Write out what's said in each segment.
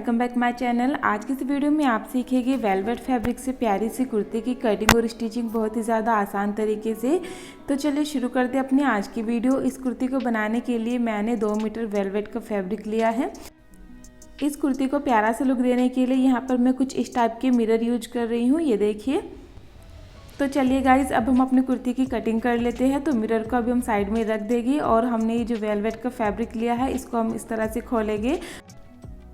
Welcome back my channel. आज की इस वीडियो में आप सीखेंगे वेलवेट फैब्रिक से प्यारी सी कुर्ते की कटिंग और स्टिचिंग बहुत ही ज़्यादा आसान तरीके से। तो चलिए शुरू करते हैं अपनी आज की वीडियो। इस कुर्ती को बनाने के लिए मैंने 2 मीटर वेलवेट का फैब्रिक लिया है। इस कुर्ती को प्यारा सा लुक देने के लिए यहाँ पर मैं कुछ इस टाइप के मिरर यूज कर रही हूँ, ये देखिए। तो चलिए गाइज, अब हम अपनी कुर्ती की कटिंग कर लेते हैं। तो मिरर को अभी हम साइड में रख देंगे और हमने ये जो वेलवेट का फैब्रिक लिया है इसको हम इस तरह से खोलेंगे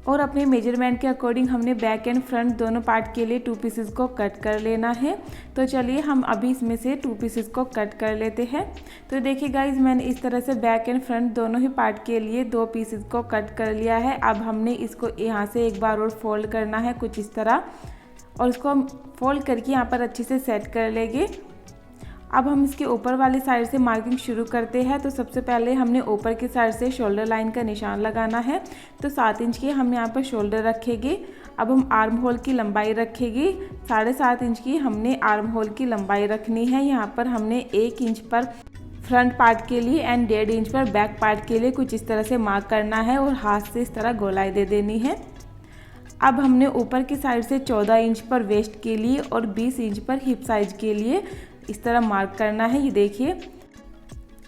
और अपने मेजरमेंट के अकॉर्डिंग हमने बैक एंड फ्रंट दोनों पार्ट के लिए 2 पीसेस को कट कर लेना है। तो चलिए हम अभी इसमें से 2 पीसेस को कट कर लेते हैं। तो देखिए गाइज, मैंने इस तरह से बैक एंड फ्रंट दोनों ही पार्ट के लिए 2 पीसेस को कट कर लिया है। अब हमने इसको यहाँ से एक बार और फोल्ड करना है कुछ इस तरह, और इसको हम फोल्ड करके यहाँ पर अच्छे से सेट कर लेंगे। अब हम इसके ऊपर वाली साइड से मार्किंग शुरू करते हैं। तो सबसे पहले हमने ऊपर की साइड से शोल्डर लाइन का निशान लगाना है। तो 7 इंच की हम यहाँ पर शोल्डर रखेंगे। अब हम आर्म होल की लंबाई रखेंगे 7.5 इंच की हमने आर्म होल की लंबाई रखनी है। यहाँ पर हमने 1 इंच पर फ्रंट पार्ट के लिए एंड 1.5 इंच पर बैक पार्ट के लिए कुछ इस तरह से मार्क करना है और हाथ से इस तरह गोलाई दे देनी है। अब हमने ऊपर की साइड से 14 इंच पर वेस्ट के लिए और 20 इंच पर हिप साइज के लिए इस तरह मार्क करना है, ये देखिए।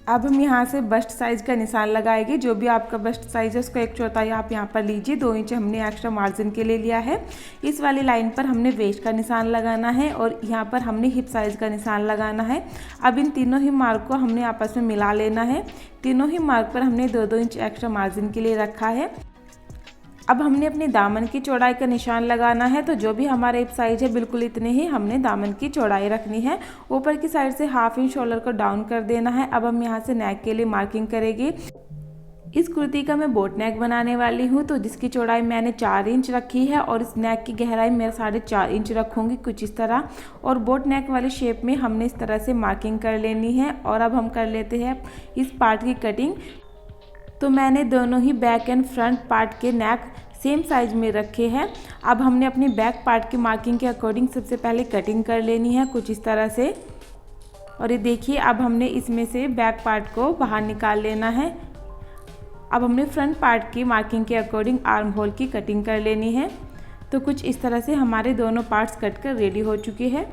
अब हम यहाँ से बस्ट साइज का निशान लगाएंगे। जो भी आपका बस्ट साइज है उसको 1/4 आप यहाँ पर लीजिए। 2 इंच हमने एक्स्ट्रा मार्जिन के लिए लिया है। इस वाली लाइन पर हमने वेस्ट का निशान लगाना है और यहाँ पर हमने हिप साइज का निशान लगाना है। अब इन तीनों ही मार्क को हमने आपस में मिला लेना है। तीनों ही मार्क पर हमने 2-2 इंच एक्स्ट्रा मार्जिन के लिए रखा है। अब हमने अपनी दामन की चौड़ाई का निशान लगाना है। तो जो भी हमारा हिप साइज है बिल्कुल इतने ही हमने दामन की चौड़ाई रखनी है। ऊपर की साइड से 1/2 इंच शोल्डर को डाउन कर देना है। अब हम यहाँ से नेक के लिए मार्किंग करेंगे। इस कुर्ती का मैं बोट नेक बनाने वाली हूँ, तो जिसकी चौड़ाई मैंने 4 इंच रखी है और इस नेक की गहराई मैं 4.5 इंच रखूँगी कुछ इस तरह। और बोट नेक वाले शेप में हमने इस तरह से मार्किंग कर लेनी है। और अब हम कर लेते हैं इस पार्ट की कटिंग। तो मैंने दोनों ही बैक एंड फ्रंट पार्ट के नेक सेम साइज में रखे हैं। अब हमने अपनी बैक पार्ट की मार्किंग के अकॉर्डिंग सबसे पहले कटिंग कर लेनी है कुछ इस तरह से। और ये देखिए, अब हमने इसमें से बैक पार्ट को बाहर निकाल लेना है। अब हमने फ्रंट पार्ट की मार्किंग के अकॉर्डिंग आर्म होल की कटिंग कर लेनी है। तो कुछ इस तरह से हमारे दोनों पार्ट्स कट कर रेडी हो चुके हैं।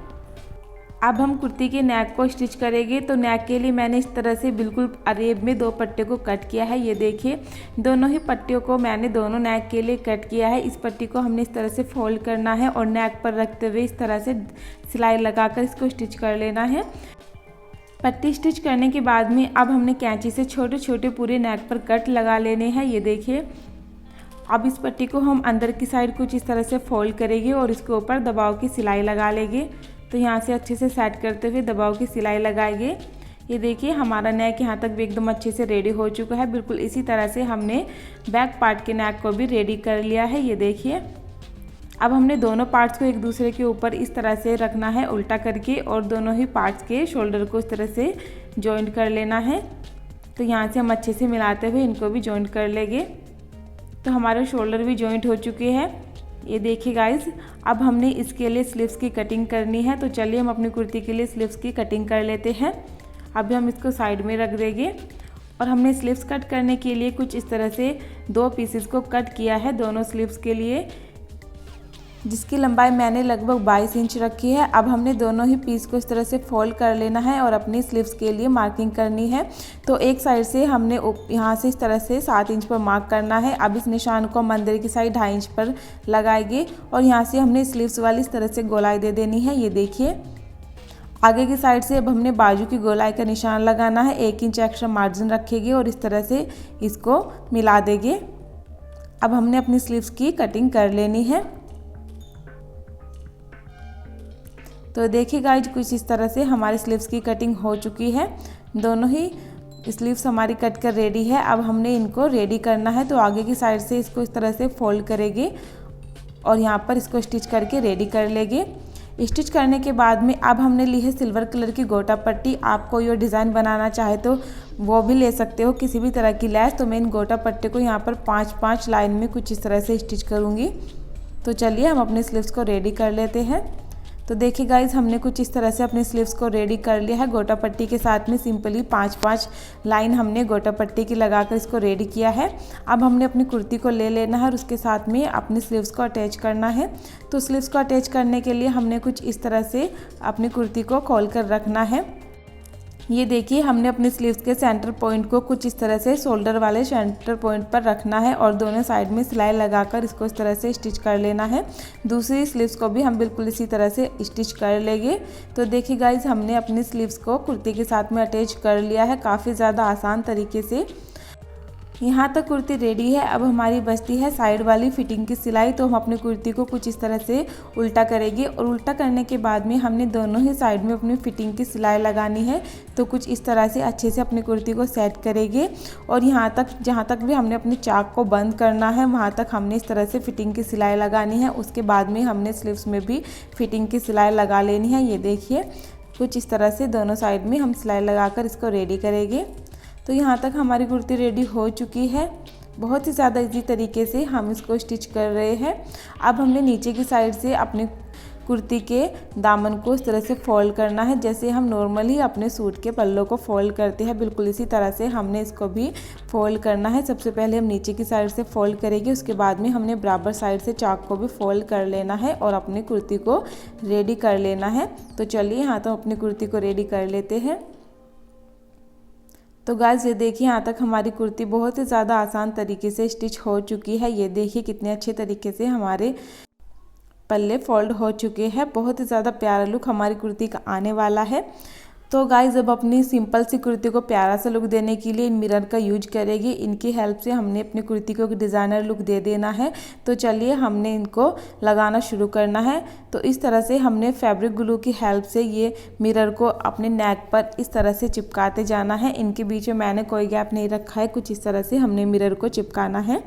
अब हम कुर्ती के नेक को स्टिच करेंगे। तो नेक के लिए मैंने इस तरह से बिल्कुल अरेब में 2 पट्टे को कट किया है, ये देखिए। दोनों ही पट्टियों को मैंने दोनों नेक के लिए कट किया है। इस पट्टी को हमने इस तरह से फोल्ड करना है और नेक पर रखते हुए इस तरह से सिलाई लगाकर इसको स्टिच कर लेना है। पट्टी स्टिच करने के बाद में अब हमने कैंची से छोटे छोटे पूरे नेक पर कट लगा लेने हैं, ये देखिए। अब इस पट्टी को हम अंदर की साइड कुछ इस तरह से फोल्ड करेंगे और इसके ऊपर दबाव की सिलाई लगा लेंगे। तो यहाँ से अच्छे से सेट करते हुए दबाव की सिलाई लगाएंगे। ये देखिए, हमारा नेक यहाँ तक भी एकदम अच्छे से रेडी हो चुका है। बिल्कुल इसी तरह से हमने बैक पार्ट के नेक को भी रेडी कर लिया है, ये देखिए। अब हमने दोनों पार्ट्स को एक दूसरे के ऊपर इस तरह से रखना है उल्टा करके और दोनों ही पार्ट्स के शोल्डर को इस तरह से जॉइंट कर लेना है। तो यहाँ से हम अच्छे से मिलाते हुए इनको भी जॉइंट कर लेंगे। तो हमारे शोल्डर भी जॉइंट हो चुके हैं, ये देखिए गाइज। अब हमने इसके लिए स्लीव्स की कटिंग करनी है। तो चलिए हम अपनी कुर्ती के लिए स्लीव्स की कटिंग कर लेते हैं। अभी हम इसको साइड में रख देंगे और हमने स्लीव्स कट करने के लिए कुछ इस तरह से 2 पीसेस को कट किया है दोनों स्लीव्स के लिए, जिसकी लंबाई मैंने लगभग 22 इंच रखी है। अब हमने दोनों ही पीस को इस तरह से फोल्ड कर लेना है और अपनी स्लीव्स के लिए मार्किंग करनी है। तो एक साइड से हमने यहाँ से इस तरह से 7 इंच पर मार्क करना है। अब इस निशान को हम अंदर की साइड 2.5 इंच पर लगाएंगे और यहाँ से हमने स्लीव्स वाली इस तरह से गोलाई दे देनी है, ये देखिए। आगे की साइड से अब हमने बाजू की गोलाई का निशान लगाना है। 1 इंच एक्स्ट्रा मार्जिन रखेंगे और इस तरह से इसको मिला देंगे। अब हमने अपनी स्लीव्स की कटिंग कर लेनी है। तो देखिए गाइज, कुछ इस तरह से हमारी स्लीव्स की कटिंग हो चुकी है। दोनों ही स्लीव्स हमारी कट कर रेडी है। अब हमने इनको रेडी करना है। तो आगे की साइड से इसको इस तरह से फोल्ड करेंगे और यहाँ पर इसको स्टिच करके रेडी कर लेंगे। स्टिच करने के बाद में अब हमने ली है सिल्वर कलर की गोटा पट्टी। आपको ये डिज़ाइन बनाना चाहे तो वो भी ले सकते हो, किसी भी तरह की लैस। तो मैं इन गोटा पट्टी को यहाँ पर 5-5 लाइन में कुछ इस तरह से स्टिच करूँगी। तो चलिए हम अपने स्लीव्स को रेडी कर लेते हैं। तो देखिए गाइज हमने कुछ इस तरह से अपने स्लीव्स को रेडी कर लिया है। गोटा पट्टी के साथ में सिंपली 5-5 लाइन हमने गोटा पट्टी की लगाकर इसको रेडी किया है। अब हमने अपनी कुर्ती को ले लेना है और उसके साथ में अपनी स्लीव्स को अटैच करना है। तो स्लीव्स को अटैच करने के लिए हमने कुछ इस तरह से अपनी कुर्ती को खोल कर रखना है। ये देखिए हमने अपने स्लीव्स के सेंटर पॉइंट को कुछ इस तरह से शोल्डर वाले सेंटर पॉइंट पर रखना है और दोनों साइड में सिलाई लगाकर इसको इस तरह से स्टिच कर लेना है। दूसरी स्लीव्स को भी हम बिल्कुल इसी तरह से स्टिच कर लेंगे। तो देखिए गाइज हमने अपनी स्लीव्स को कुर्ती के साथ में अटैच कर लिया है काफ़ी ज़्यादा आसान तरीके से। यहाँ तक कुर्ती रेडी है। अब हमारी बचती है साइड वाली फिटिंग की सिलाई। तो हम अपनी कुर्ती को कुछ इस तरह से उल्टा करेंगे और उल्टा करने के बाद में हमने दोनों ही साइड में अपनी फिटिंग की सिलाई लगानी है। तो कुछ इस तरह से अच्छे से अपनी कुर्ती को सेट करेंगे और यहाँ तक जहाँ तक भी हमने अपनी चाक को बंद करना है वहाँ तक हमने इस तरह से फिटिंग की सिलाई लगानी है। उसके बाद में हमने स्लीव्स में भी फिटिंग की सिलाई लगा लेनी है। ये देखिए कुछ इस तरह से दोनों साइड में हम सिलाई लगाकर इसको रेडी करेंगे। तो यहाँ तक हमारी कुर्ती रेडी हो चुकी है। बहुत ही ज़्यादा इजी तरीके से हम इसको स्टिच कर रहे हैं। अब हमने नीचे की साइड से अपनी कुर्ती के दामन को इस तरह से फोल्ड करना है जैसे हम नॉर्मली अपने सूट के पल्लों को फोल्ड करते हैं। बिल्कुल इसी तरह से हमने इसको भी फोल्ड करना है। सबसे पहले हम नीचे की साइड से फोल्ड करेंगे, उसके बाद में हमने बराबर साइड से चाक को भी फोल्ड कर लेना है और अपनी कुर्ती को रेडी कर लेना है। तो चलिए यहाँ तो अपनी कुर्ती को रेडी कर लेते हैं। तो गाइस ये देखिए यहाँ तक हमारी कुर्ती बहुत ही ज़्यादा आसान तरीके से स्टिच हो चुकी है। ये देखिए कितने अच्छे तरीके से हमारे पल्ले फोल्ड हो चुके हैं। बहुत ही ज़्यादा प्यारा लुक हमारी कुर्ती का आने वाला है। तो गाइस अब अपनी सिंपल सी कुर्ती को प्यारा सा लुक देने के लिए इन मिरर का यूज करेंगे। इनकी हेल्प से हमने अपनी कुर्ती को एक डिज़ाइनर लुक दे देना है। तो चलिए हमने इनको लगाना शुरू करना है। तो इस तरह से हमने फैब्रिक ग्लू की हेल्प से ये मिरर को अपने नेक पर इस तरह से चिपकाते जाना है। इनके बीच में मैंने कोई गैप नहीं रखा है। कुछ इस तरह से हमने मिरर को चिपकाना है।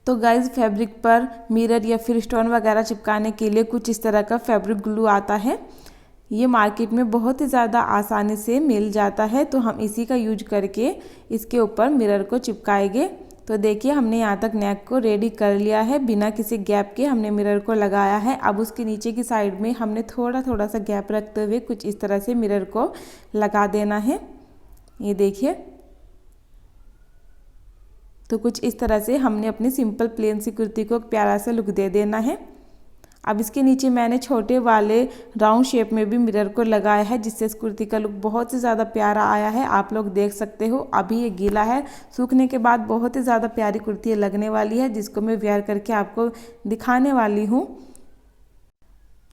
तो गाइस फैब्रिक पर मिरर या फिर स्टोन वगैरह चिपकाने के लिए कुछ इस तरह का फैब्रिक ग्लू आता है। ये मार्केट में बहुत ही ज़्यादा आसानी से मिल जाता है। तो हम इसी का यूज करके इसके ऊपर मिरर को चिपकाएंगे। तो देखिए हमने यहाँ तक नेक को रेडी कर लिया है। बिना किसी गैप के हमने मिरर को लगाया है। अब उसके नीचे की साइड में हमने थोड़ा सा गैप रखते हुए कुछ इस तरह से मिरर को लगा देना है। ये देखिए तो कुछ इस तरह से हमने अपनी सिंपल प्लेन सी कुर्ती को एक प्यारा सा लुक दे देना है। अब इसके नीचे मैंने छोटे वाले राउंड शेप में भी मिरर को लगाया है जिससे इस कुर्ती का लुक बहुत ही ज़्यादा प्यारा आया है। आप लोग देख सकते हो अभी ये गीला है, सूखने के बाद बहुत ही ज़्यादा प्यारी कुर्ती लगने वाली है जिसको मैं वेयर करके आपको दिखाने वाली हूँ।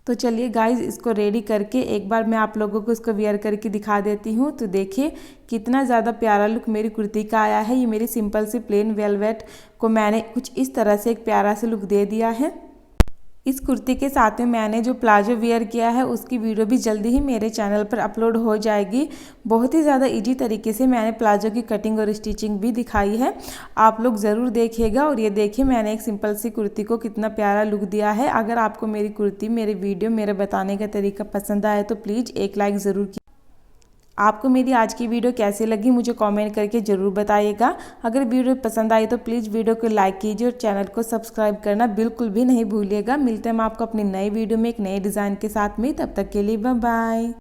तो चलिए गाइज इसको रेडी करके एक बार मैं आप लोगों को इसको वेयर करके दिखा देती हूँ। तो देखिए कितना ज़्यादा प्यारा लुक मेरी कुर्ती का आया है। ये मेरी सिंपल सी प्लेन वेलवेट को मैंने कुछ इस तरह से एक प्यारा सा लुक दे दिया है। इस कुर्ती के साथ में मैंने जो प्लाजो वेयर किया है उसकी वीडियो भी जल्दी ही मेरे चैनल पर अपलोड हो जाएगी। बहुत ही ज़्यादा इजी तरीके से मैंने प्लाजो की कटिंग और स्टिचिंग भी दिखाई है, आप लोग ज़रूर देखिएगा। और ये देखिए मैंने एक सिंपल सी कुर्ती को कितना प्यारा लुक दिया है। अगर आपको मेरी कुर्ती, मेरी वीडियो, मेरे बताने का तरीका पसंद आए तो प्लीज़ एक लाइक ज़रूर कीजिए। आपको मेरी आज की वीडियो कैसी लगी मुझे कमेंट करके ज़रूर बताइएगा। अगर वीडियो पसंद आई तो प्लीज़ वीडियो को लाइक कीजिए और चैनल को सब्सक्राइब करना बिल्कुल भी नहीं भूलिएगा। मिलते हैं हम आपको अपनी नई वीडियो में एक नए डिज़ाइन के साथ में। तब तक के लिए बाय बाय।